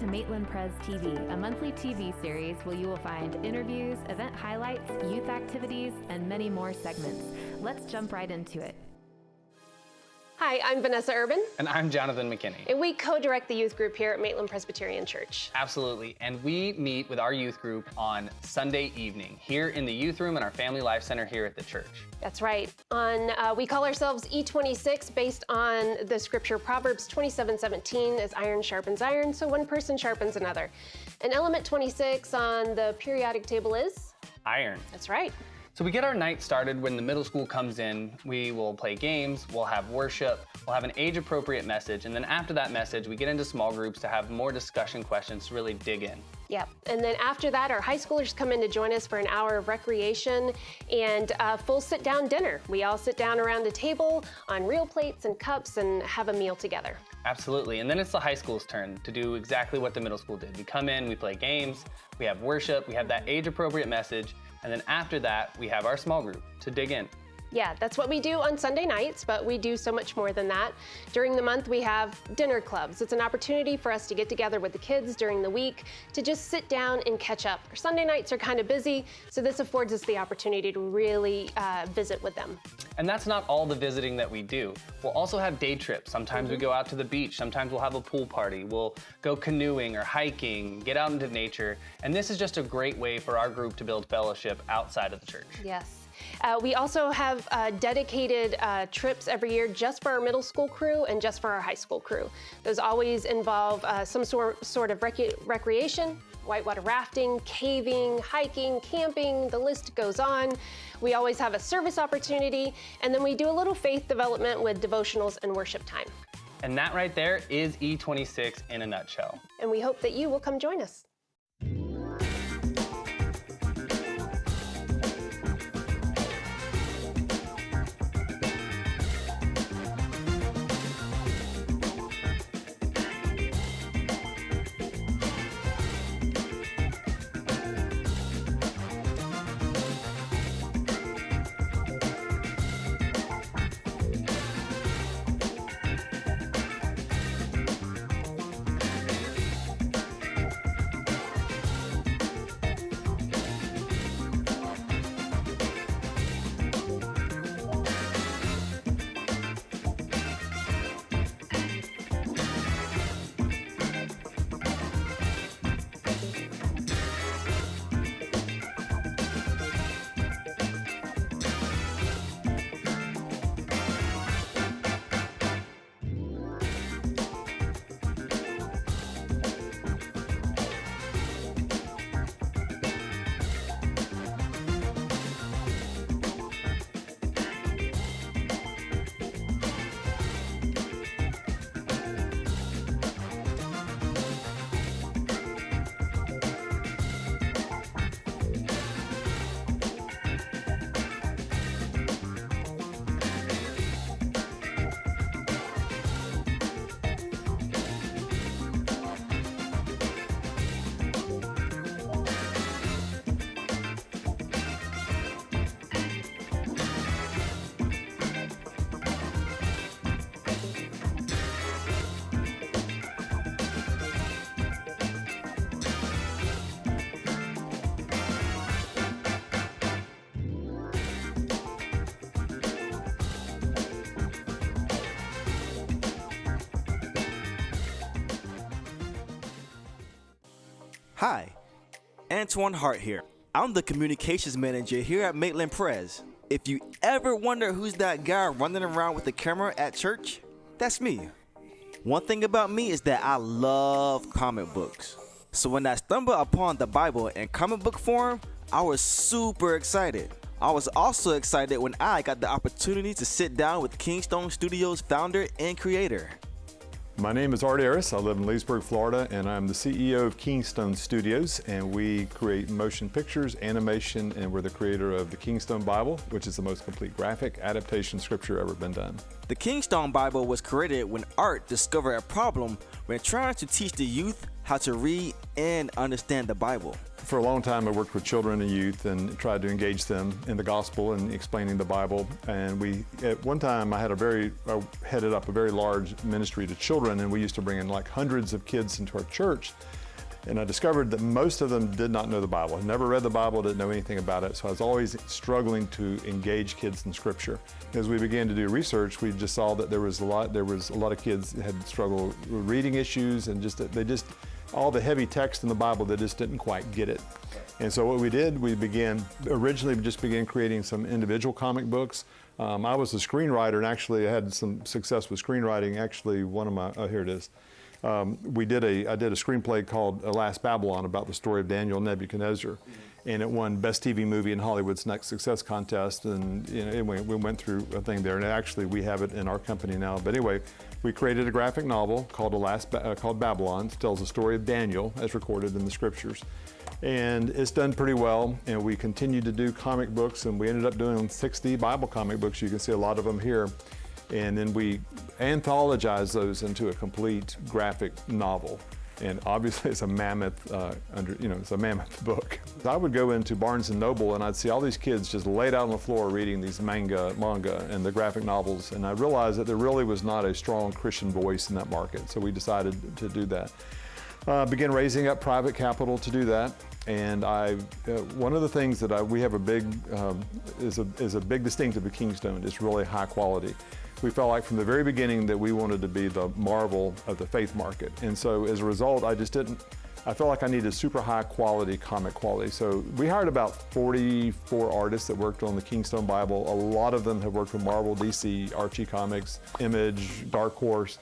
to Maitland Pres TV, a monthly TV series where you will find interviews, event highlights, youth activities, and many more segments. Let's jump right into it. Hi, I'm Vanessa Urban. And I'm Jonathan McKinney. And we co-direct the youth group here at Maitland Presbyterian Church. Absolutely. And we meet with our youth group on Sunday evening here in the youth room in our Family Life Center here at the church. That's right. We call ourselves E26 based on the scripture Proverbs 27:17, as iron sharpens iron, so one person sharpens another. And element 26 on the periodic table is? Iron. That's right. So we get our night started when the middle school comes in. We will play games, we'll have worship, we'll have an age-appropriate message, and then after that message, we get into small groups to have more discussion questions to really dig in. Yep, and then after that, our high schoolers come in to join us for an hour of recreation and a full sit-down dinner. We all sit down around a table on real plates and cups and have a meal together. Absolutely, and then it's the high school's turn to do exactly what the middle school did. We come in, we play games, we have worship, we have that age-appropriate message, and then after that, we have our small group to dig in. Yeah, that's what we do on Sunday nights, but we do so much more than that. During the month, we have dinner clubs. It's an opportunity for us to get together with the kids during the week to just sit down and catch up. Our Sunday nights are kind of busy, so this affords us the opportunity to really visit with them. And that's not all the visiting that we do. We'll also have day trips. Sometimes we go out to the beach. Sometimes we'll have a pool party. We'll go canoeing or hiking, get out into nature. And this is just a great way for our group to build fellowship outside of the church. Yes. We also have dedicated trips every year just for our middle school crew and just for our high school crew. Those always involve some sort of recreation, whitewater rafting, caving, hiking, camping, the list goes on. We always have a service opportunity, and then we do a little faith development with devotionals and worship time. And that right there is E26 in a nutshell. And we hope that you will come join us. Hi, Antoine Hart here. I'm the communications manager here at Maitland Pres. If you ever wonder who's that guy running around with the camera at church, that's me. One thing about me is that I love comic books. So when I stumbled upon the Bible in comic book form, I was super excited. I was also excited when I got the opportunity to sit down with Kingstone Studios founder and creator. My name is Art Harris. I live in Leesburg, Florida, and I'm the CEO of Kingstone Studios, and we create motion pictures, animation, and we're the creator of the Kingstone Bible, which is the most complete graphic adaptation scripture ever been done. The Kingstone Bible was created when Art discovered a problem when trying to teach the youth how to read and understand the Bible. For a long time, I worked with children and youth and tried to engage them in the gospel and explaining the Bible. And at one time, I headed up a very large ministry to children, and we used to bring in like hundreds of kids into our church. And I discovered that most of them did not know the Bible, had never read the Bible, didn't know anything about it. So I was always struggling to engage kids in Scripture. As we began to do research, we just saw that there was a lot of kids that had struggled with reading issues, and all the heavy text in the Bible, they just didn't quite get it. And so what we did, we originally began creating some individual comic books. I was a screenwriter, and actually I had some success with screenwriting. Actually, here it is. I did a screenplay called Last Babylon about the story of Daniel and Nebuchadnezzar. And it won Best TV Movie in Hollywood's Next Success Contest, and we went through a thing there, and actually we have it in our company now. But anyway, we created a graphic novel called called Babylon. It tells the story of Daniel as recorded in the Scriptures. And it's done pretty well, and we continued to do comic books, and we ended up doing 60 Bible comic books. You can see a lot of them here. And then we anthologized those into a complete graphic novel. And obviously it's a mammoth, it's a mammoth book. I would go into Barnes & Noble and I'd see all these kids just laid out on the floor reading these manga and the graphic novels. And I realized that there really was not a strong Christian voice in that market. So we decided to do that. Began raising up private capital to do that. And one of the things that we have is a big distinctive of Kingstone is really high quality. We felt like from the very beginning that we wanted to be the Marvel of the faith market. And so as a result, I felt like I needed super high quality comic quality. So we hired about 44 artists that worked on the Kingstone Bible. A lot of them have worked with Marvel, DC, Archie Comics, Image, Dark Horse.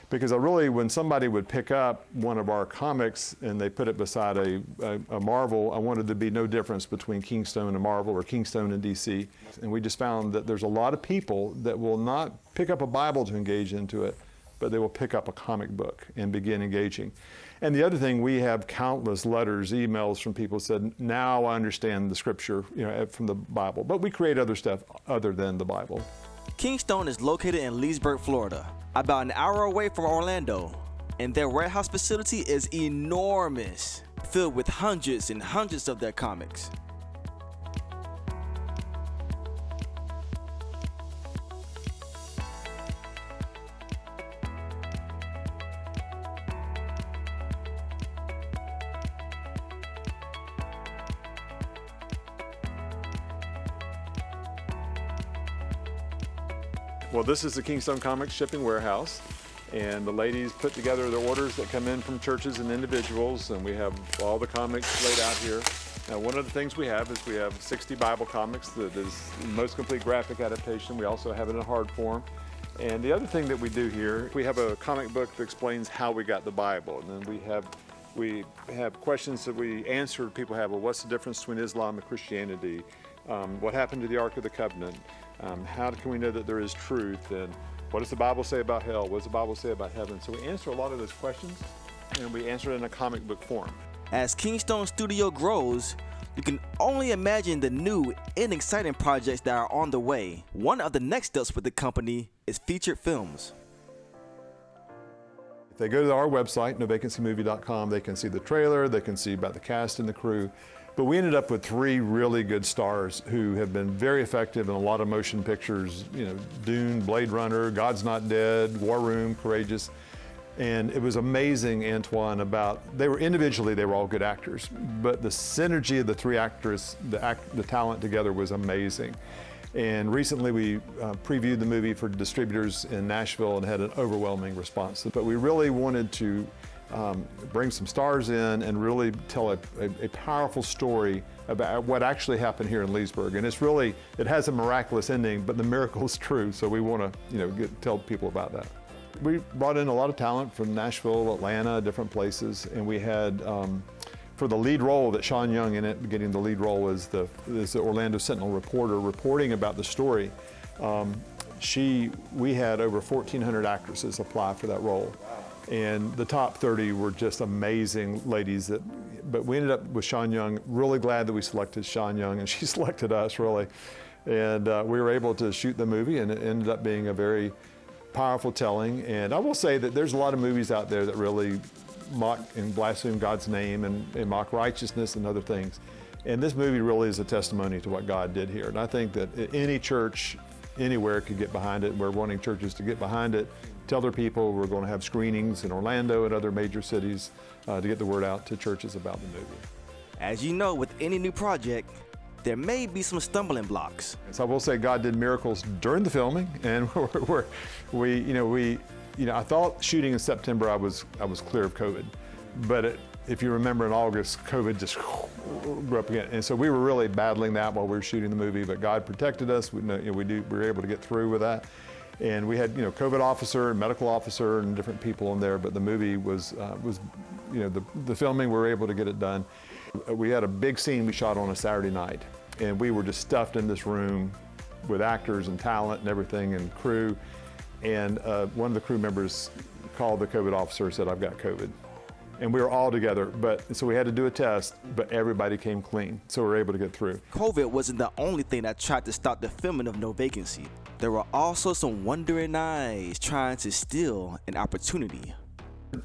Because when somebody would pick up one of our comics and they put it beside a Marvel, I wanted there to be no difference between Kingstone and Marvel or Kingstone and DC. And we just found that there's a lot of people that will not pick up a Bible to engage into it, but they will pick up a comic book and begin engaging. And the other thing, we have countless letters, emails from people who said, now I understand the Scripture, from the Bible. But we create other stuff other than the Bible. Kingstone is located in Leesburg, Florida, about an hour away from Orlando, and their warehouse facility is enormous, filled with hundreds and hundreds of their comics. Well, this is the Kingstone Comics shipping warehouse, and the ladies put together the orders that come in from churches and individuals, and we have all the comics laid out here. Now, one of the things we have 60 Bible comics that is the most complete graphic adaptation. We also have it in hard form. And the other thing that we do here, we have a comic book that explains how we got the Bible, and then we have questions that we answer. People have, well, what's the difference between Islam and Christianity? What happened to the Ark of the Covenant? How can we know that there is truth? And what does the Bible say about hell? What does the Bible say about heaven? So we answer a lot of those questions, and we answer it in a comic book form. As Kingstone Studio grows, you can only imagine the new and exciting projects that are on the way. One of the next steps with the company is featured films. If they go to our website, novacancymovie.com, they can see the trailer, they can see about the cast and the crew. But we ended up with 3 really good stars who have been very effective in a lot of motion pictures, Dune, Blade Runner, God's Not Dead, War Room, Courageous. And it was amazing, Antoine, they were all good actors, but the synergy of the 3 actors, the talent together was amazing. And recently we previewed the movie for distributors in Nashville and had an overwhelming response. But we really wanted to bring some stars in and really tell a powerful story about what actually happened here in Leesburg. And it has a miraculous ending, but the miracle is true. So we want to, tell people about that. We brought in a lot of talent from Nashville, Atlanta, different places. And we had, for the lead role that Sean Young in it, getting the lead role is the Orlando Sentinel reporter reporting about the story. We had over 1,400 actresses apply for that role. And the top 30 were just amazing ladies but we ended up with Sean Young, really glad that we selected Sean Young, and she selected us, really. And we were able to shoot the movie, and it ended up being a very powerful telling. And I will say that there's a lot of movies out there that really mock and blaspheme God's name and mock righteousness and other things. And this movie really is a testimony to what God did here. And I think that any church anywhere could get behind it. We're wanting churches to get behind it, tell their people. We're going to have screenings in Orlando and other major cities to get the word out to churches about the movie. As you know, with any new project, there may be some stumbling blocks. So I will say God did miracles during the filming, and I thought shooting in September I was clear of COVID, but if you remember in August, COVID just grew up again, and so we were really battling that while we were shooting the movie. But God protected us. We were able to get through with that, and we had COVID officer and medical officer and different people in there. But the movie was the filming, we were able to get it done. We had a big scene we shot on a Saturday night, and we were just stuffed in this room with actors and talent and everything and crew. And one of the crew members called the COVID officer and said, "I've got COVID." And we were all together, so we had to do a test, but everybody came clean, so we were able to get through. COVID wasn't the only thing that tried to stop the filming of No Vacancy. There were also some wandering eyes trying to steal an opportunity.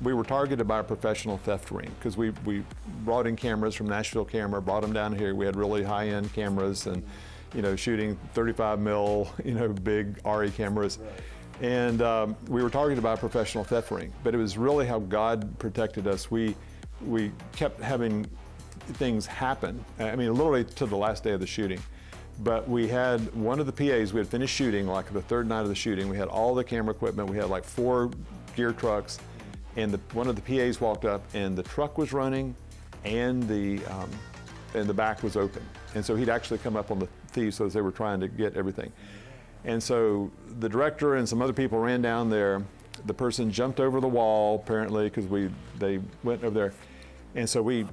We were targeted by a professional theft ring because we brought in cameras from Nashville Camera, brought them down here. We had really high-end cameras and, shooting 35 mil, big RE cameras. And we were targeted by a professional theft ring, but it was really how God protected us. We kept having things happen. I mean, literally to the last day of the shooting. But we had one of the PAs, we had finished shooting, like the third night of the shooting. We had all the camera equipment. We had like 4 gear trucks. And one of the PAs walked up, and the truck was running, and the back was open. And so he'd actually come up on the thieves as they were trying to get everything. And so the director and some other people ran down there. The person jumped over the wall, apparently, because they went over there. And so we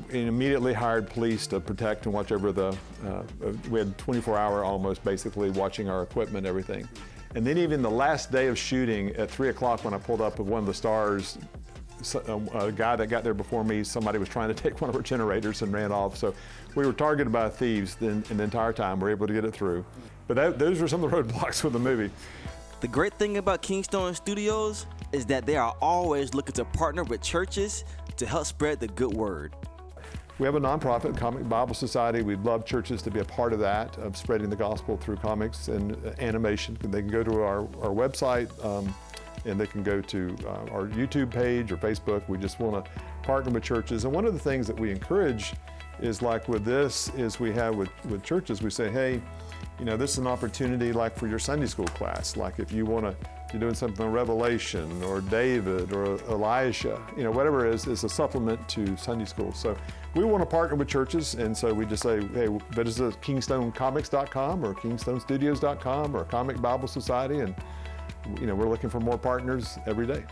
immediately hired police to protect and watch over we had 24-hour almost, basically, watching our equipment and everything. And then even the last day of shooting at 3 o'clock when I pulled up with one of the stars, a guy that got there before me, somebody was trying to take one of our generators and ran off. So we were targeted by thieves in the entire time. We were able to get it through. But those were some of the roadblocks with the movie. The great thing about Kingstone Studios is that they are always looking to partner with churches to help spread the good word. We have a nonprofit, Comic Bible Society. We'd love churches to be a part of that, of spreading the gospel through comics and animation. They can go to our website, and they can go to our YouTube page or Facebook. We just want to partner with churches. And one of the things that we encourage is, like with this, is we have with churches, we say, hey, this is an opportunity like for your Sunday school class. Like if you want to, you're doing something on Revelation or David or Elisha, whatever it is a supplement to Sunday school. So we want to partner with churches, and so we just say, hey, visit KingstoneComics.com or KingstoneStudios.com or Comic Bible Society, and we're looking for more partners every day.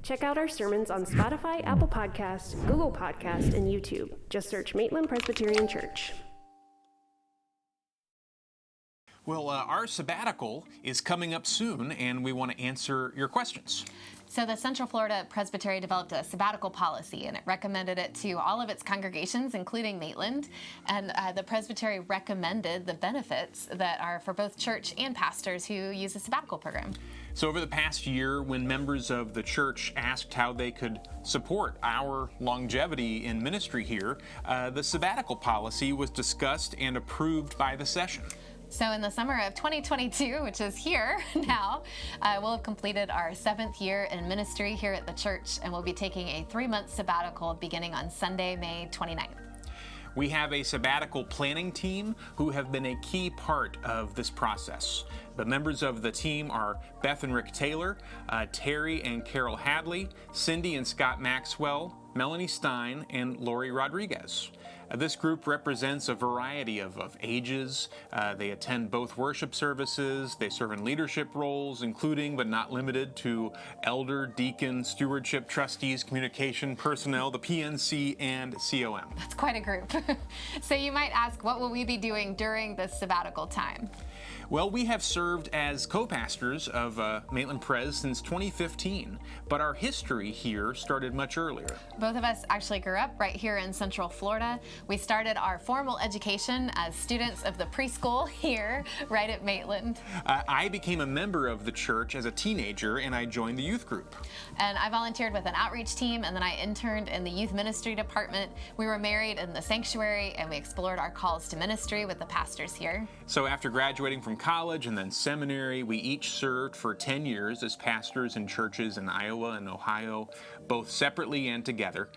Check out our sermons on Spotify, Apple Podcasts, Google Podcasts, and YouTube. Just search Maitland Presbyterian Church. Well, our sabbatical is coming up soon, and we want to answer your questions. So the Central Florida Presbytery developed a sabbatical policy, and it recommended it to all of its congregations, including Maitland. And the Presbytery recommended the benefits that are for both church and pastors who use a sabbatical program. So over the past year, when members of the church asked how they could support our longevity in ministry here, the sabbatical policy was discussed and approved by the session. So in the summer of 2022, which is here now, we'll have completed our 7th year in ministry here at the church, and we'll be taking a 3-month sabbatical beginning on Sunday, May 29th. We have a sabbatical planning team who have been a key part of this process. The members of the team are Beth and Rick Taylor, Terry and Carol Hadley, Cindy and Scott Maxwell, Melanie Stein, and Lori Rodriguez. This group represents a variety of ages. They attend both worship services. They serve in leadership roles, including but not limited to elder, deacon, stewardship, trustees, communication personnel, the PNC, and COM. That's quite a group. So you might ask, what will we be doing during this sabbatical time? Well, we have served as co-pastors of Maitland Pres since 2015, but our history here started much earlier. Both of us actually grew up right here in Central Florida. We started our formal education as students of the preschool here, right at Maitland. I became a member of the church as a teenager, and I joined the youth group. And I volunteered with an outreach team, and then I interned in the youth ministry department. We were married in the sanctuary, and we explored our calls to ministry with the pastors here. So after graduating from college and then seminary, we each served for 10 years as pastors in churches in Iowa and Ohio, both separately and together,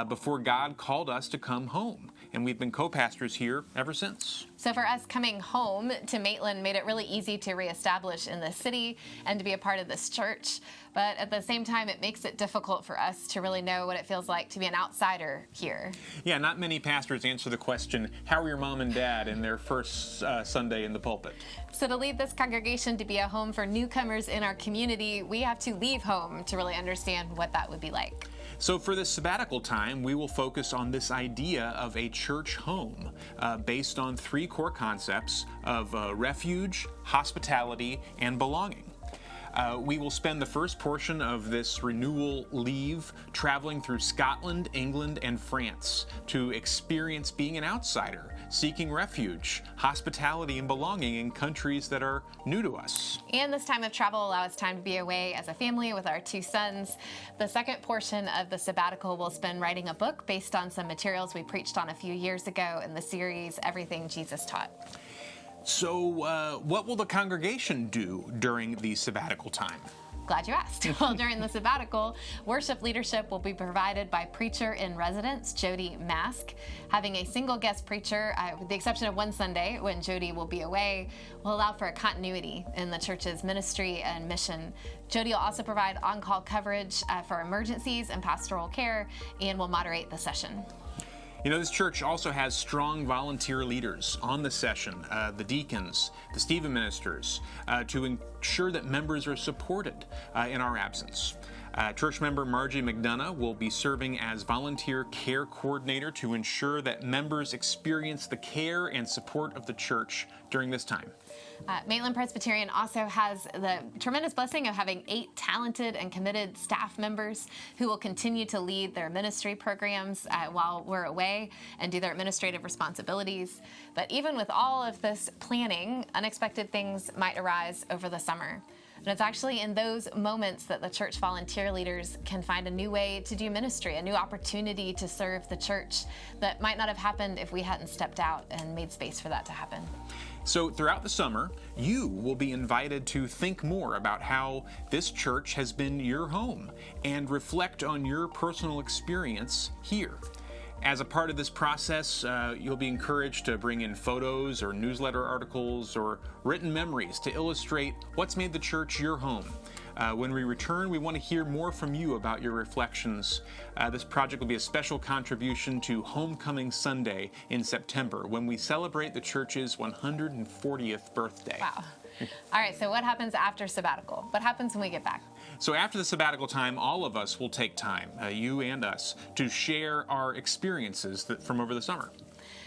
before God called us to come home. And we've been co-pastors here ever since. So for us, coming home to Maitland made it really easy to reestablish in the city and to be a part of this church. But at the same time, it makes it difficult for us to really know what it feels like to be an outsider here. Yeah, not many pastors answer the question, how are your mom and dad, in their first Sunday in the pulpit? So to lead this congregation to be a home for newcomers in our community, we have to leave home to really understand what that would be like. So for this sabbatical time, we will focus on this idea of a church home based on three core concepts of refuge, hospitality, and belonging. We will spend the first portion of this renewal leave traveling through Scotland, England, and France to experience being an outsider, seeking refuge, hospitality, and belonging in countries that are new to us. And this time of travel will allow us time to be away as a family with our two sons. The second portion of the sabbatical we'll spend writing a book based on some materials we preached on a few years ago in the series Everything Jesus Taught. So what will the congregation do during the sabbatical time? Glad you asked. Well, during the sabbatical, worship leadership will be provided by preacher in residence, Jody Mask. Having a single guest preacher, with the exception of one Sunday when Jody will be away, will allow for a continuity in the church's ministry and mission. Jody will also provide on-call coverage for emergencies and pastoral care, and will moderate the session. You know, this church also has strong volunteer leaders on the session, the deacons, the Stephen ministers, to ensure that members are supported in our absence. Church member Margie McDonough will be serving as volunteer care coordinator to ensure that members experience the care and support of the church during this time. Maitland Presbyterian also has the tremendous blessing of having 8 talented and committed staff members who will continue to lead their ministry programs while we're away and do their administrative responsibilities. But even with all of this planning, unexpected things might arise over the summer. And it's actually in those moments that the church volunteer leaders can find a new way to do ministry, a new opportunity to serve the church that might not have happened if we hadn't stepped out and made space for that to happen. So throughout the summer, you will be invited to think more about how this church has been your home and reflect on your personal experience here. As a part of this process, you'll be encouraged to bring in photos or newsletter articles or written memories to illustrate what's made the church your home. When we return, we want to hear more from you about your reflections. This project will be a special contribution to Homecoming Sunday in September, when we celebrate the church's 140th birthday. Wow. All right, so what happens after sabbatical? What happens when we get back? So after the sabbatical time, all of us will take time, you and us, to share our experiences from over the summer.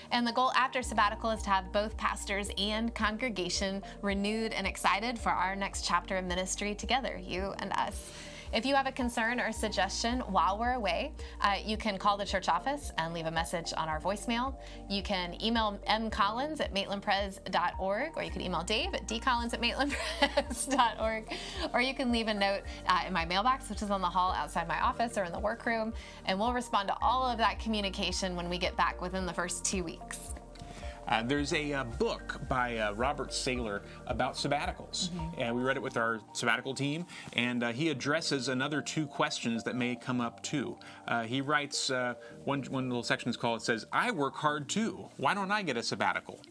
And the goal after sabbatical is to have both pastors and congregation renewed and excited for our next chapter of ministry together, you and us. If you have a concern or suggestion while we're away, you can call the church office and leave a message on our voicemail. You can email mcollins@maitlandpres.org, or you can email Dave at dcollins@maitlandpres.org, or you can leave a note in my mailbox, which is on the hall outside my office or in the workroom, and we'll respond to all of that communication when we get back within the first 2 weeks. There's a book by Robert Saylor about sabbaticals, and we read it with our sabbatical team, and he addresses another 2 questions that may come up too. He writes, one little section is called, it says, "I work hard too. Why don't I get a sabbatical?"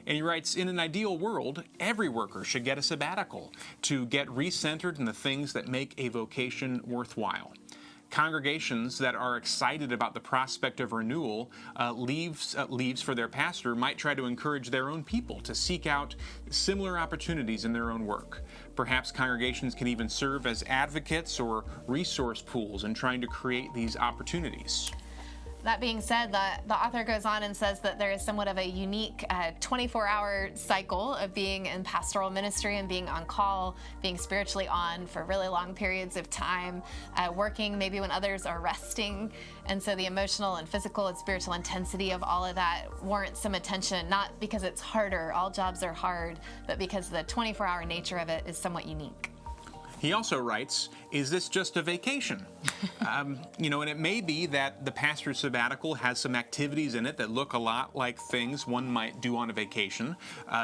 And he writes, in an ideal world, every worker should get a sabbatical to get recentered in the things that make a vocation worthwhile. Congregations that are excited about the prospect of renewal, leaves for their pastor, might try to encourage their own people to seek out similar opportunities in their own work. Perhaps congregations can even serve as advocates or resource pools in trying to create these opportunities. That being said, the author goes on and says that there is somewhat of a unique 24-hour cycle of being in pastoral ministry and being on call, being spiritually on for really long periods of time, working maybe when others are resting. And so the emotional and physical and spiritual intensity of all of that warrants some attention, not because it's harder, all jobs are hard, but because the 24-hour nature of it is somewhat unique. He also writes, is this just a vacation? And it may be that the pastor's sabbatical has some activities in it that look a lot like things one might do on a vacation.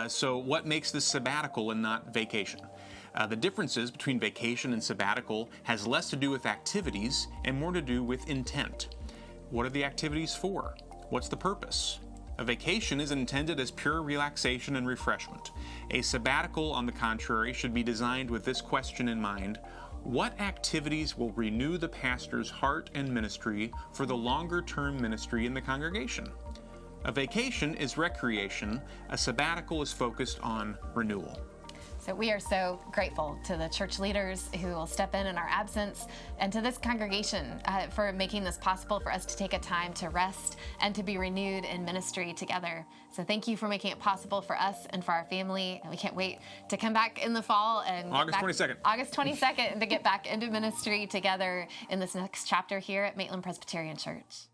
So what makes this sabbatical and not vacation? The differences between vacation and sabbatical has less to do with activities and more to do with intent. What are the activities for? What's the purpose? A vacation is intended as pure relaxation and refreshment. A sabbatical, on the contrary, should be designed with this question in mind: what activities will renew the pastor's heart and ministry for the longer-term ministry in the congregation? A vacation is recreation. A sabbatical is focused on renewal. So we are so grateful to the church leaders who will step in our absence, and to this congregation for making this possible for us to take a time to rest and to be renewed in ministry together. So thank you for making it possible for us and for our family, and we can't wait to come back in the fall and August 22nd. August 22nd, and to get back into ministry together in this next chapter here at Maitland Presbyterian Church.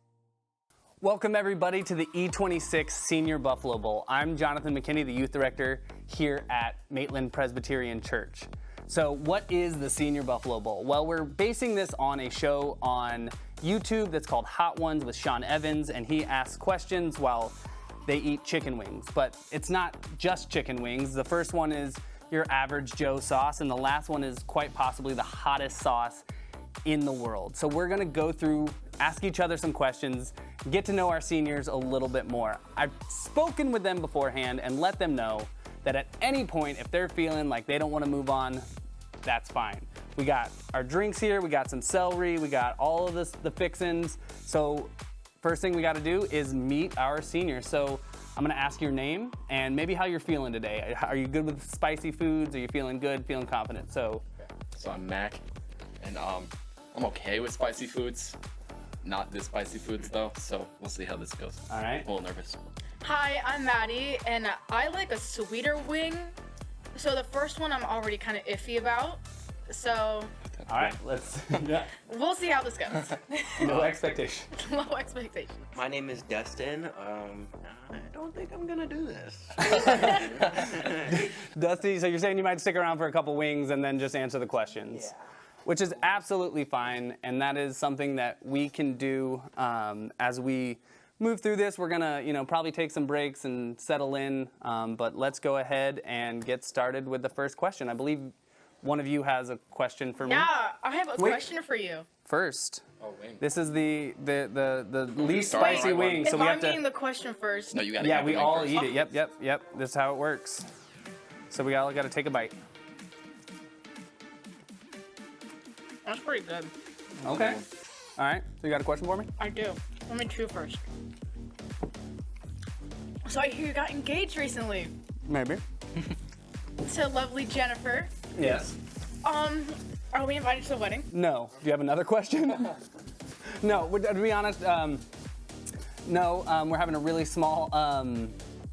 Welcome everybody to the E26 Senior Buffalo Bowl. I'm Jonathan McKinney, the youth director here at Maitland Presbyterian Church. So what is the Senior Buffalo Bowl? Well, we're basing this on a show on YouTube that's called Hot Ones with Sean Evans, and he asks questions while they eat chicken wings. But it's not just chicken wings. The first one is your average Joe sauce, and the last one is quite possibly the hottest sauce in the world. So we're gonna go through, ask each other some questions, get to know our seniors a little bit more. I've spoken with them beforehand and let them know that at any point, if they're feeling like they don't want to move on, that's fine. We got our drinks here, we got some celery, we got all of the fixins. So first thing we got to do is meet our seniors. So I'm gonna ask your name and maybe how you're feeling today. Are you good with spicy foods? Are you feeling good, feeling confident? So I'm Mac, and I'm okay with spicy foods. Not this spicy foods though, so we'll see how this goes. all right. I'm a little nervous. Hi, I'm Maddie, and I like a sweeter wing. So the first one I'm already kind of iffy about. So All right, let's, yeah, we'll see how this goes. no expectation. Low expectations. My name is Dustin. I don't think I'm gonna do this. Dusty, so you're saying you might stick around for a couple wings and then just answer the questions? Yeah. Which is absolutely fine, and that is something that we can do as we move through this. We're gonna, probably take some breaks and settle in, but let's go ahead and get started with the first question. I believe one of you has a question for me. Yeah, I have a question for you. First, wing. this is the least spicy wing, so If we I'm have to. getting the question first. No, you gotta. Yeah, have we the wing all first. eat it. Yep. This is how it works. So we all got to take a bite. That's pretty good. Okay. All right. So you got a question for me? I do. Let me chew first. So I hear you got engaged recently Maybe. to lovely Jennifer. Yes. Are we invited to the wedding? No. Do you have another question? No. To be honest, no. We're having a really small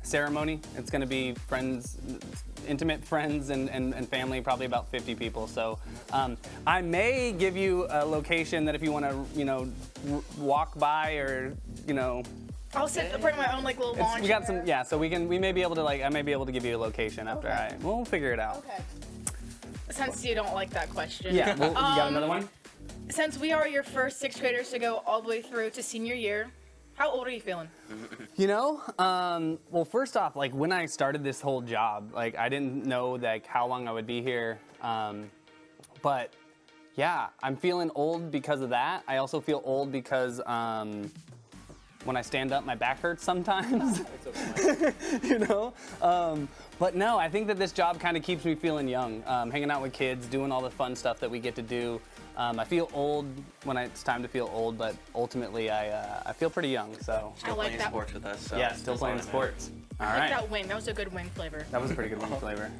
ceremony. It's going to be friends, intimate friends and family, probably about 50 people. So I may give you a location that if you want to, walk by or, I'll bring my own little lawn we got some, chair. yeah. So we may be able to I may be able to give you a location after Okay. we'll figure it out. Okay. Since you don't like that question. Yeah. Well, you got another one? Since we are your first sixth graders to go all the way through to senior year, how old are you feeling? Well, first off, when I started this whole job, I didn't know how long I would be here. But yeah, I'm feeling old because of that. I also feel old because when I stand up, my back hurts sometimes. But no, I think that this job kind of keeps me feeling young. Hanging out with kids, doing all the fun stuff that we get to do. I feel old when it's time to feel old, but ultimately I feel pretty young. So I like Playing that. sports with us. So yeah, still playing that's all that sports. All I like right, that wing. That was a good wing flavor. that was a pretty good one flavor.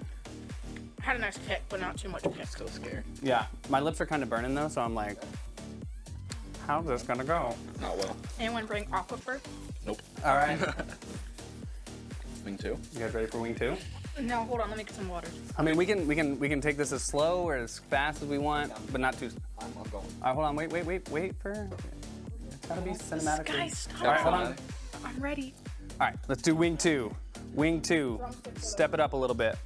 Had a nice kick, but not too much kick. So scared. Yeah, my lips are kind of burning though, so I'm like, How's this gonna go? Not well. Anyone bring aquifer? Nope. All right. Wing 2. You guys ready for wing 2? No, hold on. Let me get some water. I mean, we can take this as slow or as fast as we want, but not too. I'm going. All right, hold on. Wait for. It's gotta be cinematically. Guys, stop. All right, hold on. I'm ready. All right, let's do wing 2. Wing 2. Step it up a little bit.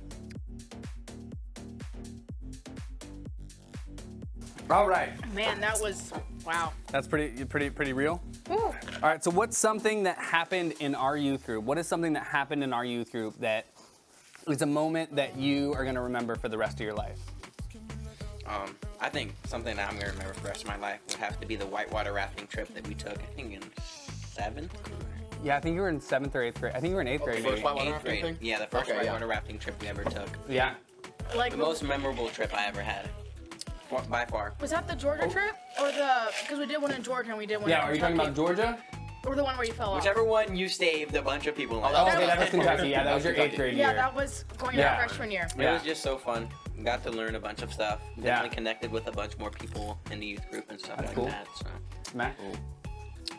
All right. Man, that was wow. That's pretty real. Woo. All right, so what's something that happened in our youth group? What is something that happened in our youth group that is a moment that you are gonna remember for the rest of your life? I think something that I'm gonna remember for the rest of my life would have to be the whitewater rafting trip that we took. I think in 7th. Yeah, I think you were in 7th or 8th grade. I think you were in 8th grade. first maybe. whitewater 8th rafting grade. thing? Yeah, the first Okay, yeah. whitewater rafting trip we ever took. Yeah. Like, The most memorable trip I ever had. By far. was that the Georgia trip or the? Because we did one in Georgia and we did one. Yeah, in are you talking Kentucky. about Georgia? Or the one where you fell off? Whichever one you saved a bunch of people on. Oh, okay, that was Kentucky. Yeah, that was your 8th grade Yeah, year. that was going Yeah. into freshman year. It was just so fun. Got to learn a bunch of stuff. Yeah. Definitely connected with a bunch more people in the youth group and stuff That's like cool. that. So. Matt?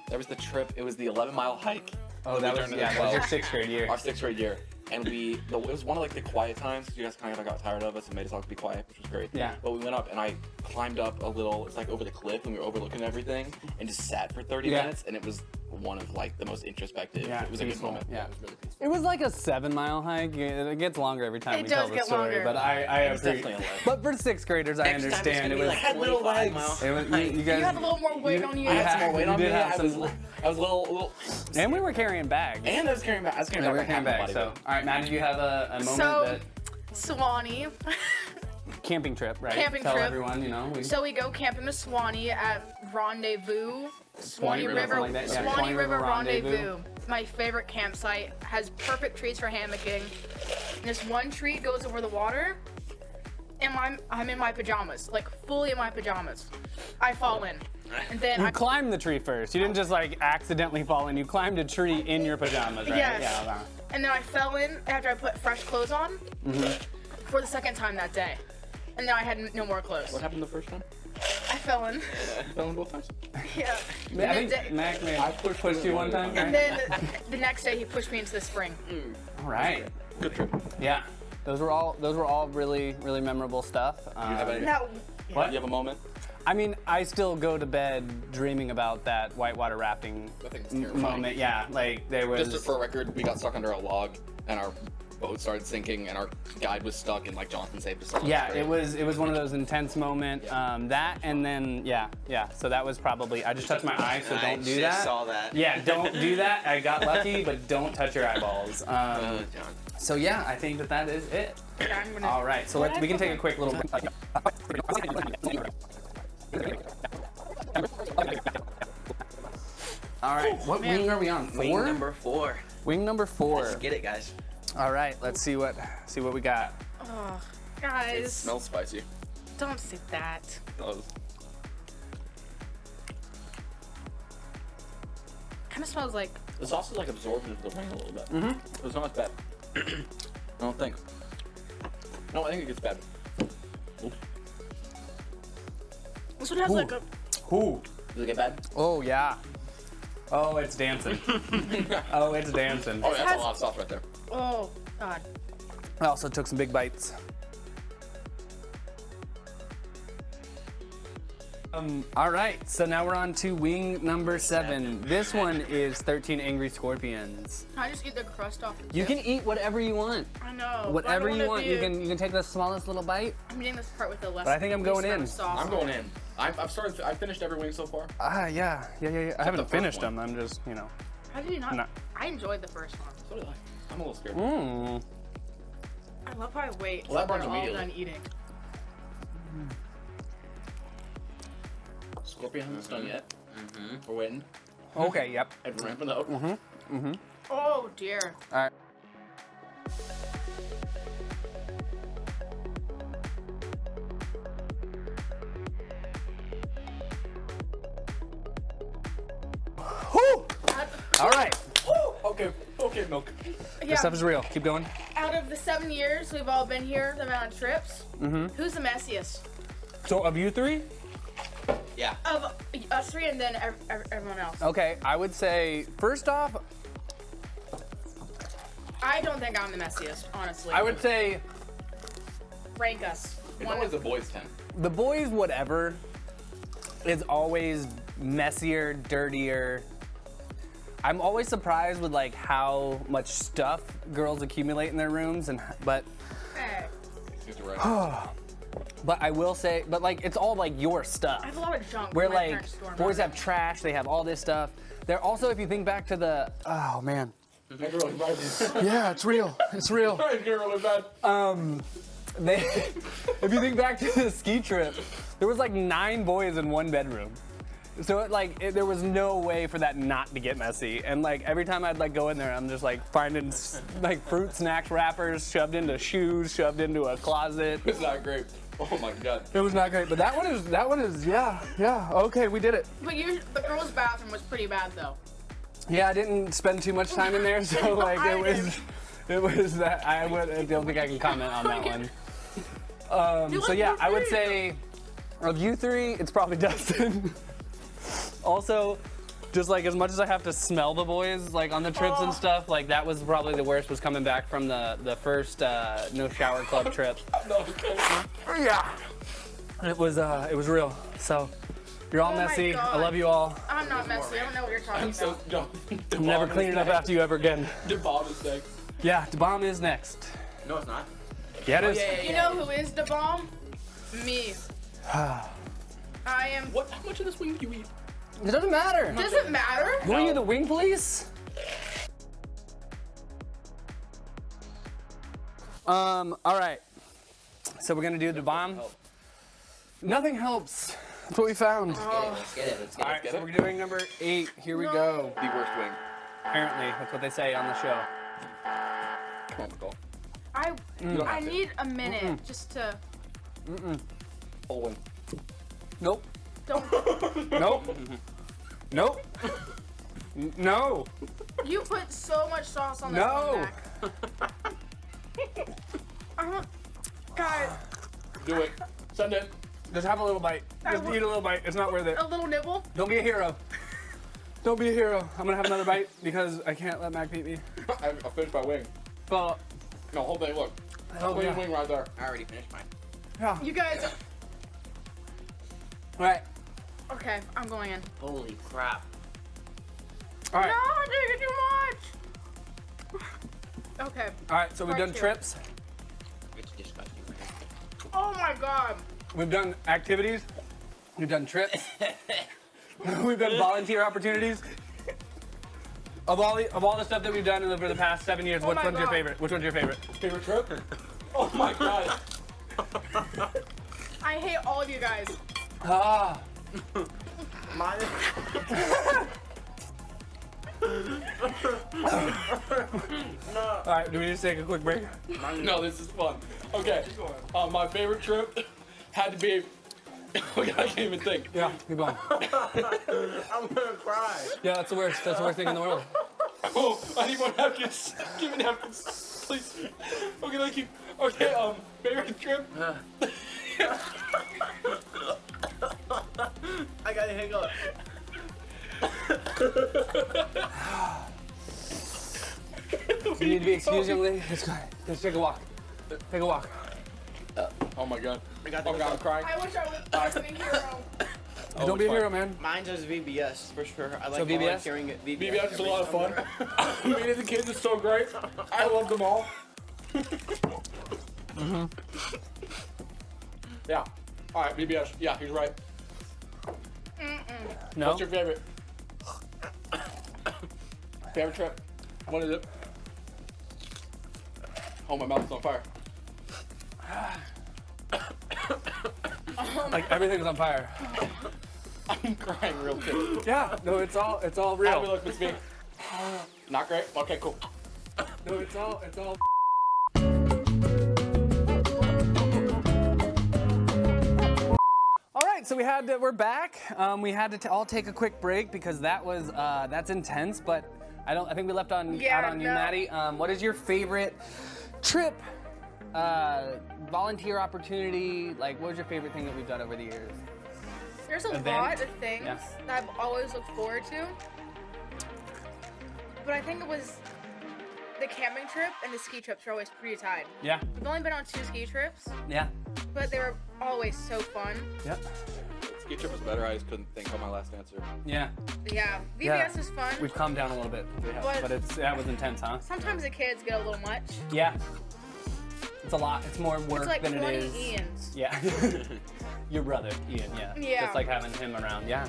There was the trip. It was the 11-mile hike. Oh, that was, turned into yeah, that was your 12. 6th grade year. Our 6th grade year. And it was one of like the quiet times. You guys kind of got tired of us and made us all be quiet, which was great. Yeah. But we went up and I climbed up a little, it's like over the cliff and we were overlooking everything and just sat for 30 Yeah. minutes and it was one of like the most introspective. Yeah, It was a good peaceful, moment. yeah. It was really peaceful. It was like a 7-mile hike. It gets longer every time It we does tell the get story. longer. But I It was appreciate. definitely a life. But for 6th graders, I Next time it's understand. gonna It be was. like had little 25 legs. miles. It was you guys. You had a little more weight on you. I had some more weight you on me. did have I was some- a little And we were carrying bags. and I was carrying back. I was carrying Yeah, we were back carrying half my bags. body So, weight. all right, Matt, did you have a moment So, that Swanee. camping trip, right? Camping Tell trip. everyone, you know. So we go camping to Swanee at Rendezvous. Swanee River, River, something like that. Yeah, Swanee River Rendezvous. Rendezvous. My favorite campsite. Has perfect trees for hammocking. And this one tree goes over the water, and I'm in my pajamas, like fully in my pajamas. I fall in, and then You I climbed the tree first. You didn't just like accidentally fall in. You climbed a tree in your pajamas, right? Yes. Yeah. and then I fell in after I put fresh clothes on for the second time that day, and then I had no more clothes. What happened the first time? I fell in. You fell in both times? Yeah. I think Mac may have pushed you one time. And then the next day he pushed me into the spring. All right. Good trip. Yeah. Those were all really memorable stuff. You have any? Now, What? You have a moment? I mean, I still go to bed dreaming about that whitewater rafting I think it's terrifying. moment. Yeah, like there was. Just for a record, we got stuck under a log and our boat started sinking and our guide was stuck and like Jonathan saved us. Yeah, it was one of those intense moments. That and then yeah. So that was probably. I just touched my eye, so don't do just that. saw that. Yeah, don't do that. I got lucky, but don't touch your eyeballs. John. So yeah, I think that is it. I'm gonna. All right, so we can take a quick little. All right, what man. wing are we on? Wing 4? number 4. Wing number 4. Let's get it, guys. All right, let's see what we got. Oh, It guys, smells spicy. don't say that. It does. Kind of smells like. The sauce is like absorbed into the wing a little bit. Mm-hmm. It's not as bad. I don't think. No, I think it gets bad. This one has like a. Ooh. Does it get bad? Oh yeah. Oh, it's dancing. Oh, it's dancing. Oh, that's a lot of sauce right there. Oh God. I also took some big bites. All right, so now we're on to wing number 7. This one is 13 Angry Scorpions. Can I just eat the crust off? The You tip? can eat whatever you want. I know. but I Whatever don't you wanna want. You be- can take the smallest little bite. I'm eating this part with the less. But I think I'm going least amount in. of sauce I'm on going it. in. I've finished every wing so far. Yeah. I haven't first finished one. them. I'm just, How did you not? No. I enjoyed the first one. So did I. I'm a little scared. Mmm. I love how I wait Well, that till burns they're all immediately. done eating. Scorpion hasn't done yet. We're waiting. Okay, yep. And ramping up. Oh dear. All right. All right. Okay, milk. Yeah. This stuff is real. Keep going. Out of the 7 years we've all been here, the amount of trips, who's the messiest? So of you 3? Yeah. Of us three and then everyone else. Okay, I would say, first off, I don't think I'm the messiest, honestly. I would say rank us. It's always the boys' 10. the boys' whatever is always messier, dirtier. I'm always surprised with like how much stuff girls accumulate in their rooms, but Hey, but I will say, but like it's all like your stuff. I have a lot of junk. Where in my like parents' dorm. boys have trash, they have all this stuff. They're also, if you think back to the, oh man, yeah, it's real, it's real. They, if you think back to the ski trip, there was like 9 boys in one bedroom. So there was no way for that not to get messy. And like every time I'd like go in there, I'm just like finding like fruit snacks wrappers shoved into shoes, shoved into a closet. It's not great. Oh my god. It was not great, but that one is yeah, okay, we did it. But the girls' bathroom was pretty bad though. Yeah, I didn't spend too much time in there, so like it was that I don't think I can comment on that one. So yeah, I would say of you three, it's probably Dustin. Also, just like as much as I have to smell the boys like on the trips and stuff, like that was probably the worst, was coming back from the first no shower club trip. Yeah, it was real. So you're all Oh my messy. God. I love you all. I'm not messy. I don't know what you're talking about. I'm never cleaning up after you ever again. The bomb is next. Yeah, the bomb is next. No, it's not. Yeah, it is. You know who is the bomb? Me. I am. What? How much of this wing do you eat? It doesn't matter. Does it matter? Were you the wing police? All right. So we're gonna do the bomb. Nothing helps. That's what we found. Let's get it. All right, so we're doing number 8. Here we go. The worst wing. Apparently, that's what they say on the show. Come on, Nicole. I need a minute just to. Whole wing. Nope. Don't. Nope. Nope. No. You put so much sauce on this No. one back. I don't. God, Do it. Send it. Just have a little bite. Just eat a little bite. It's not worth it. a little nibble. Don't be a hero. Don't be a hero. I'm gonna have another bite because I can't let Mac beat me. I finished my wing. But No, whole thing. Look. oh yeah. Wing right there. I already finished mine. Yeah. You guys. All right. Okay, I'm going in. Holy crap. All right. No, I'm taking too much. Okay. All right. So we've Part done 2. trips. It's disgusting. Oh my God. We've done activities. We've done trips. We've done volunteer opportunities. Of all the stuff that we've done over the past 7 years, Oh which my one's your God. favorite? Which one's your favorite? Favorite trip? Oh my god. I hate all of you guys. Ah. All right. Do we just take a quick break? No, this is fun. Okay. My favorite trip had to be. Oh god, I can't even think. Yeah. Keep going. I'm gonna cry. Yeah, that's the worst. That's the worst thing in the world. Oh, I need more napkins. Give me napkins, please. Okay, thank you. Okay, favorite trip? I gotta hang up. You need to be excused, young lady. Let's go. Let's take a walk. Take a walk. Oh my god. I got Oh god, I'm crying. I wish I was a hero. Don't be a hero, man. Mine's just VBS for sure. I like So VBS? volunteering at VBS. BBS is a lot of fun. Meeting the kids is so great. I love them all. Yeah. All right, BBS. Yeah, he's right. No. What's your favorite? Favorite trip? What is it? Oh, my mouth is on fire. Like everything's on fire. I'm crying real quick. Yeah. No, it's all How real. do we look with me? Not great? Okay, cool. No, it's all. All right, so we're back. We had to all take a quick break because that's intense. But I think we left out on you, Maddie. What is your favorite trip? Volunteer opportunity? Like, what was your favorite thing that we've done over the years? There's a event. lot of things Yeah. that I've always looked forward to. But I think it was the camping trip and the ski trips are always pretty tied. Yeah. We've only been on 2 ski trips, Yeah. but they were always so fun. Yep. Ski trip was better. I just couldn't think of my last answer. Yeah. Yeah, VBS Yeah. is fun. We've calmed down a little bit. We have, But- but that was intense, huh? Sometimes the kids get a little much. Yeah. It's a lot. It's more work It's like than 20 it is. Ians. Yeah. Your brother, Ian, yeah. Yeah. Just like having him around, yeah.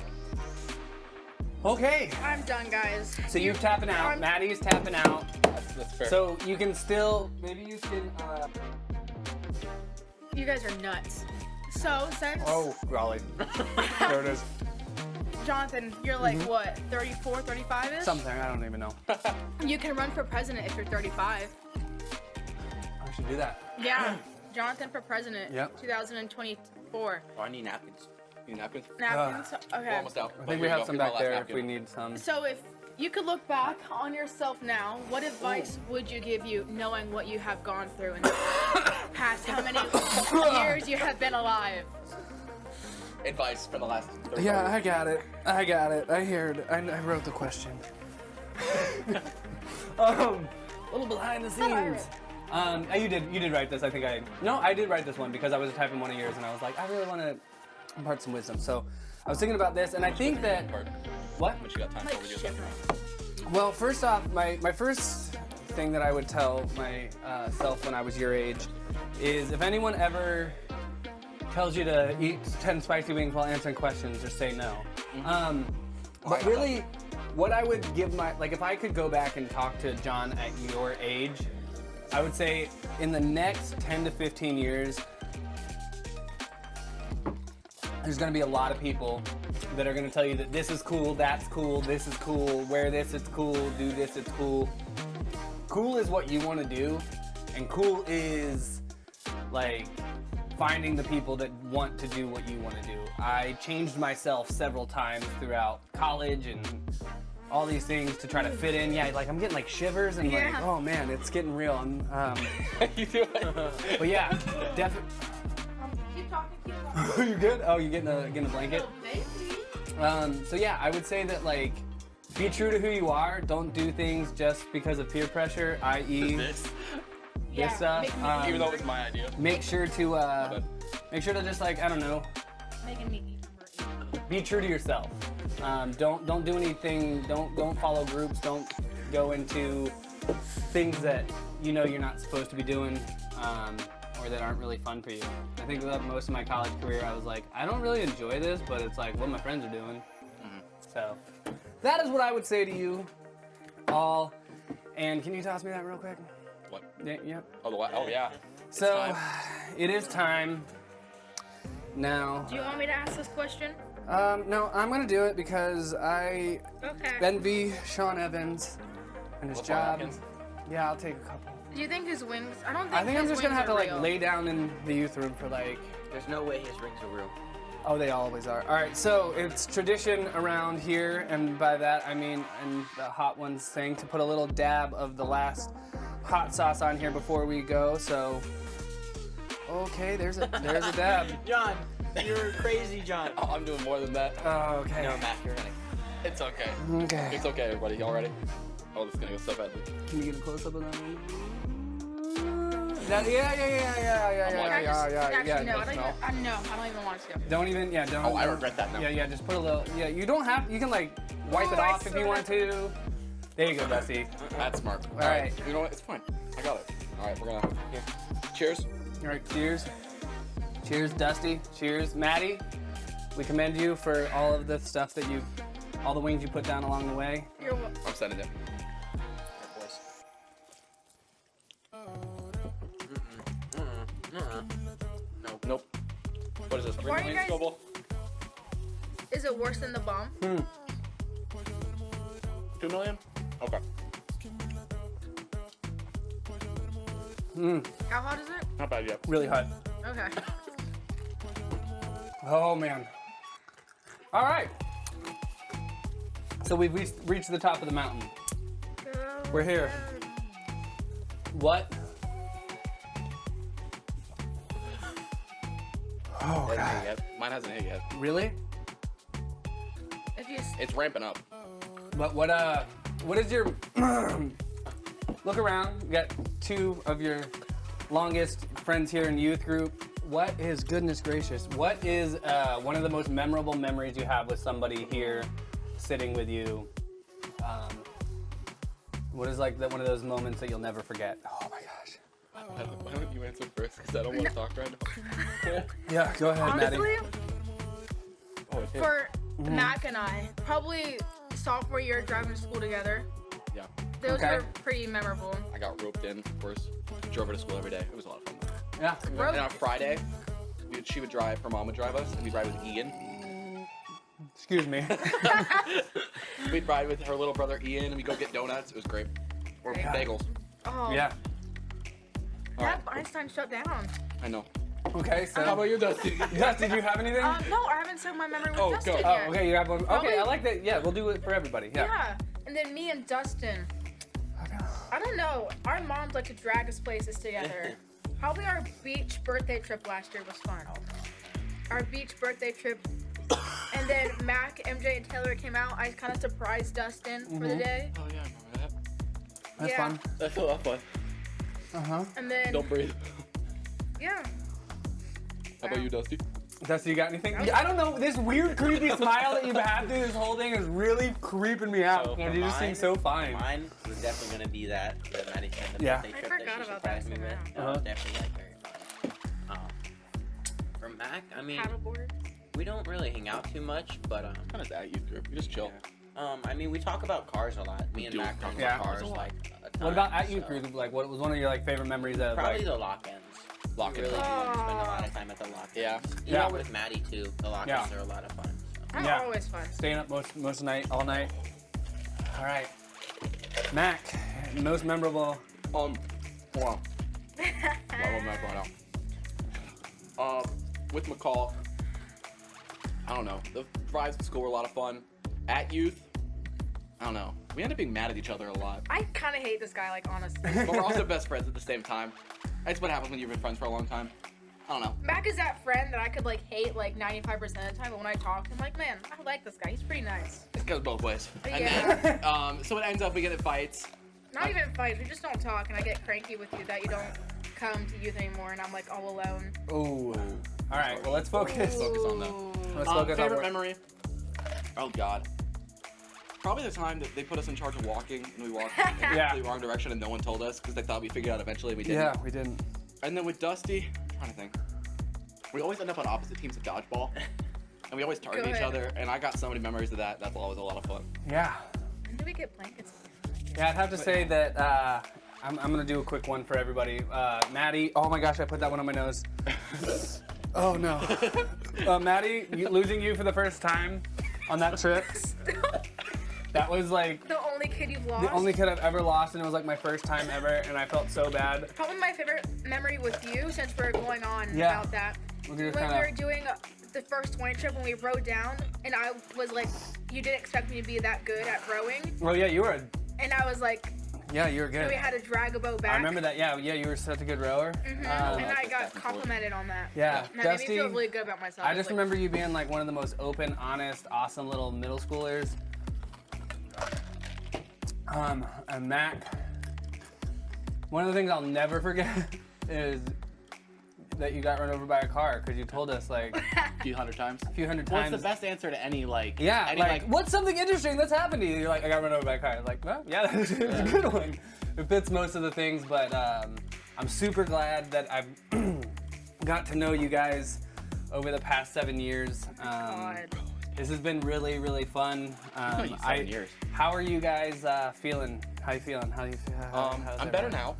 Okay. I'm done, guys. So you're tapping out. I'm- Maddie's tapping out. That's fair. So you can still, maybe you can, You guys are nuts. So, since oh, golly. There it is. Jonathan, you're like what, 34, 35-ish? Something, I don't even know. You can run for president if you're 35. I should do that. Yeah, Jonathan for president, Yep. 2024. Oh, I need napkins. You need napkins? Napkins? We're Okay. almost out. I think we have some back there if we need some. So if you could look back on yourself now, what advice would you give you knowing what you have gone through in the past how many years you have been alive? Advice for the last 30 Yeah, years. I got it. I wrote the question. A little behind the scenes. You did write this. I did write this one because I was typing one of yours and I was like, I really want to impart some wisdom. So I was thinking about this and I think that, what? But you got time for Like videos. shivering. Well, first off, my first thing that I would tell my self when I was your age is if anyone ever tells you to eat 10 spicy wings while answering questions, just say no. But really, what I would give if I could go back and talk to John at your age, I would say in the next 10 to 15 years, there's gonna be a lot of people that are gonna tell you that this is cool, that's cool, this is cool, wear this, it's cool, do this, it's cool. Cool is what you wanna do, and cool is like finding the people that want to do what you wanna do. I changed myself several times throughout college and all these things to try to fit in. Yeah, like I'm getting like shivers and like, Yeah. oh man, it's getting real. You do it. But yeah, definitely. Keep talking, keep talking. Are you good? Oh, you getting a blanket? Oh, baby. So yeah, I would say that like, be true to who you are. Don't do things just because of peer pressure, i.e. This. Yeah, stuff, making me um, Even though it was my idea. Make sure to just like, I don't know, making me eat number 8. be true to yourself. Don't do anything. Don't follow groups. Don't go into things that you know you're not supposed to be doing, or that aren't really fun for you. I think that most of my college career, I was like, I don't really enjoy this, but it's like what my friends are doing. So that is what I would say to you all. And can you toss me that real quick? What? Yeah. Oh yeah. So time. it is time now. Do you want me to ask this question? No, I'm gonna do it because I Okay. envy Sean Evans and his Let's try job. napkins. Yeah, I'll take a couple. Do you think his wings? I don't think. I think I'm his just gonna wings have to are like real. lay down in the youth room for like. There's no way his rings are real. Oh, they always are. All right, so it's tradition around here, and by that I mean in the hot ones thing, to put a little dab of the last hot sauce on here before we go. So, okay, there's a dab. John, you're crazy, John. Oh, I'm doing more than that. Oh, okay. No, Matt, you're gonna. It's okay. Okay. It's okay, everybody. Y'all ready? Oh, this is gonna go so badly. Can you get a close up of that one? Yeah. Actually, no, Smell. I don't even want to. Don't even, yeah, don't. Oh, I regret that now. Yeah, just put a little, yeah, you don't have, you can like wipe it Oh, I off if you want sorta- to. There you go, Dusty. That's smart. All right. You know what? It's fine. I got it. All right, we're gonna. Here. Cheers. All right, cheers. Cheers, Dusty. Cheers, Maddie. We commend you for all of the stuff that all the wings you put down along the way. You're wel- I'm sending it. Nope. What is this? 3 Why are you million guys- Scoville? Is it worse than the bomb? 2 million? Okay. How hot is it? Not bad yet. Really hot. Okay. Oh man. All right. So we've reached the top of the mountain. We're here. What? Oh Hasn't God. hit yet. Mine hasn't hit yet. Really? It's ramping up. But what is your look around? You got 2 of your longest friends here in youth group. What is, goodness gracious, what is one of the most memorable memories you have with somebody here sitting with you? What is like one of those moments that you'll never forget? Oh my gosh. Why don't you answer first? Because I don't want to talk right now. Yeah, go ahead, Honestly, Maddie. for Mac and I, probably sophomore year driving to school together. Yeah. Those were pretty memorable. I got roped in, of course. Drove her to school every day. It was a lot of fun. Yeah. And on Friday, she would drive, her mom would drive us, and we'd ride with Ian. Excuse me. We'd ride with her little brother Ian, and we'd go get donuts. It was great. Or bagels. Oh. Yeah. That Einstein shut down. I know. Okay, so. How about you, Dusty? Dusty, do you have anything? No, I haven't said my memory with Oh, Dustin go. yet. Oh, okay, you have one. Probably- Okay, I like that. Yeah, we'll do it for everybody. Yeah. Yeah. And then me and Dustin. I don't know. Our moms like to drag us places together. Probably our beach birthday trip last year was fun. Our beach birthday trip. And then Mac, MJ, and Taylor came out. I kind of surprised Dustin for the day. Oh, yeah, I remember that. That's Yeah. fun. That's a lot of fun. Uh-huh. And then, Don't breathe. yeah. How about you, Dusty? Dusty, you got anything? Yeah, I don't know. This weird, creepy smile that you've had through this whole thing is really creeping me out. So And for you just seem mine- so fine. Mine was definitely gonna be that Maddie said, the Yeah. birthday I trip forgot that she about that surprised me with. somehow. That was definitely like very fun. For Mac, I mean, Paddleboard. we don't really hang out too much, but Kind of that youth group. We just chill. I mean, we talk about cars a lot. Me and do Mac talk talk about about cars cars a lot. like a ton. What about at so- youth group? Like, what was one of your like favorite memories of? Probably Like, the lock-ins. Lock We it really do up. spend a lot of time at the lock-ins. Yeah. You Yeah. know, with Maddie too. The lock-ins Yeah. are a lot of fun. So. I'm Yeah. always fun. staying up most night, all night. All right, Mac, most memorable. Hold on. Level Mac right now. With McCall, I don't know. The rides to school were a lot of fun. At youth, I don't know. We ended up being mad at each other a lot. I kind of hate this guy, like, honestly. But we're also best friends at the same time. That's what happens when you've been friends for a long time. I don't know. Mac is that friend that I could, like, hate, like, 95% of the time, but when I talk, I'm like, man, I like this guy. He's pretty nice. It goes both ways. And Yeah. then, so it ends up we get in fights. Not even fights, we just don't talk, and I get cranky with you that you don't come to youth anymore, and I'm, like, all alone. Ooh. All right, well, let's focus. Focus on that. Let's focus on Favorite work. memory? Oh God. Probably the time that they put us in charge of walking and we walked Yeah. in the wrong direction and no one told us because they thought we figured out eventually and we didn't. Yeah, we didn't. And then with Dusty, I'm trying to think. We always end up on opposite teams of dodgeball. And we always target Go each ahead. other and I got so many memories of that. That's always a lot of fun. Yeah. When do we get blankets? Yeah, I'd have to say that I'm gonna do a quick one for everybody. Maddie, oh my gosh, I put that one on my nose. Oh no. Maddie, losing you for the first time on that trip. That was like The only kid you've lost? the only kid I've ever lost, and it was like my first time ever, and I felt so bad. Probably my favorite memory with you, since we're going on Yeah. about that. We're just When we kinda- were doing the first 20 trip, when we rode down, and I was like, you didn't expect me to be that good at rowing, Oh yeah, you were. and I was like, Yeah, you were we good. had to drag a boat back. I remember that. Yeah, you were such a good rower. And I got complimented on that. Yeah, And that made me Dusty. feel really good about myself. I just Like, remember you being like one of the most open, honest, awesome little middle schoolers. And Mac, one of the things I'll never forget is that you got run over by a car because you told us like A few hundred times. a few hundred What's times. the best answer to any, like, Yeah, any, like, what's something interesting that's happened to you? You're like, I got run over by a car. I was like, well, yeah, that's a good one. It fits most of the things, but I'm super glad that I've got to know you guys over the past 7 years. God. This has been really, really fun. you 7 years. How are you guys feeling? How you feeling? How you feel? How's I'm better everyone? now.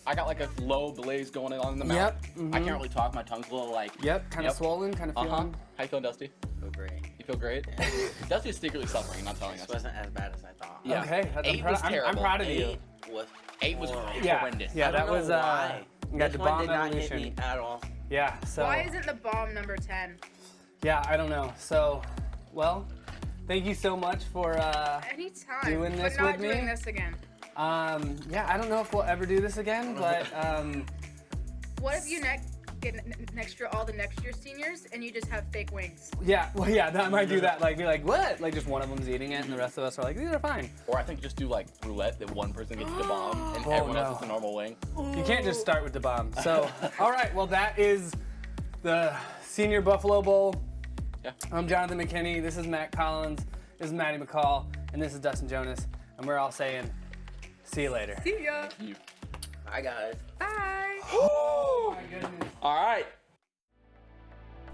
I got like a low blaze going on in the mouth. Yep. I can't really talk. My tongue's a little like. Yep, kind of Yep. swollen, kind of Uh huh. feeling. How you feeling, Dusty? So great. You feel great? Dusty's secretly suffering, not telling us. This wasn't as bad as I thought. Yeah. Okay, that's, 8 was I'm terrible. proud of you. 8 was 8 was horrible. Yeah, horrendous. yeah, I that don't know was why. you got This the one bomb did not hit evolution. me at all. Yeah, so Why isn't the bomb number 10? yeah, I don't know. So, well, thank you so much for Anytime. Doing this but not with me? doing this again. yeah, I don't know if we'll ever do this again, but What if you get next year all the next year seniors, and you just have fake wings. Yeah, well, yeah, I might do that. Like, be like, what? Like, just one of them's eating it, and the rest of us are like, these are fine. Or I think just do like roulette, that one person gets the bomb, and everyone else gets a normal wing. You can't just start with the bomb. So, all right, well, that is the Senior Buffalo Bowl. Yeah. I'm Jonathan McKinney. This is Matt Collins. This is Maddie McCall, and this is Dustin Jonas. And we're all saying, see you later. See ya. Bye, guys. Bye. Oh, my goodness. All right.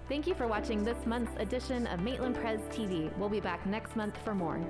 Thank you for watching this month's edition of Maitland Pres TV. We'll be back next month for more.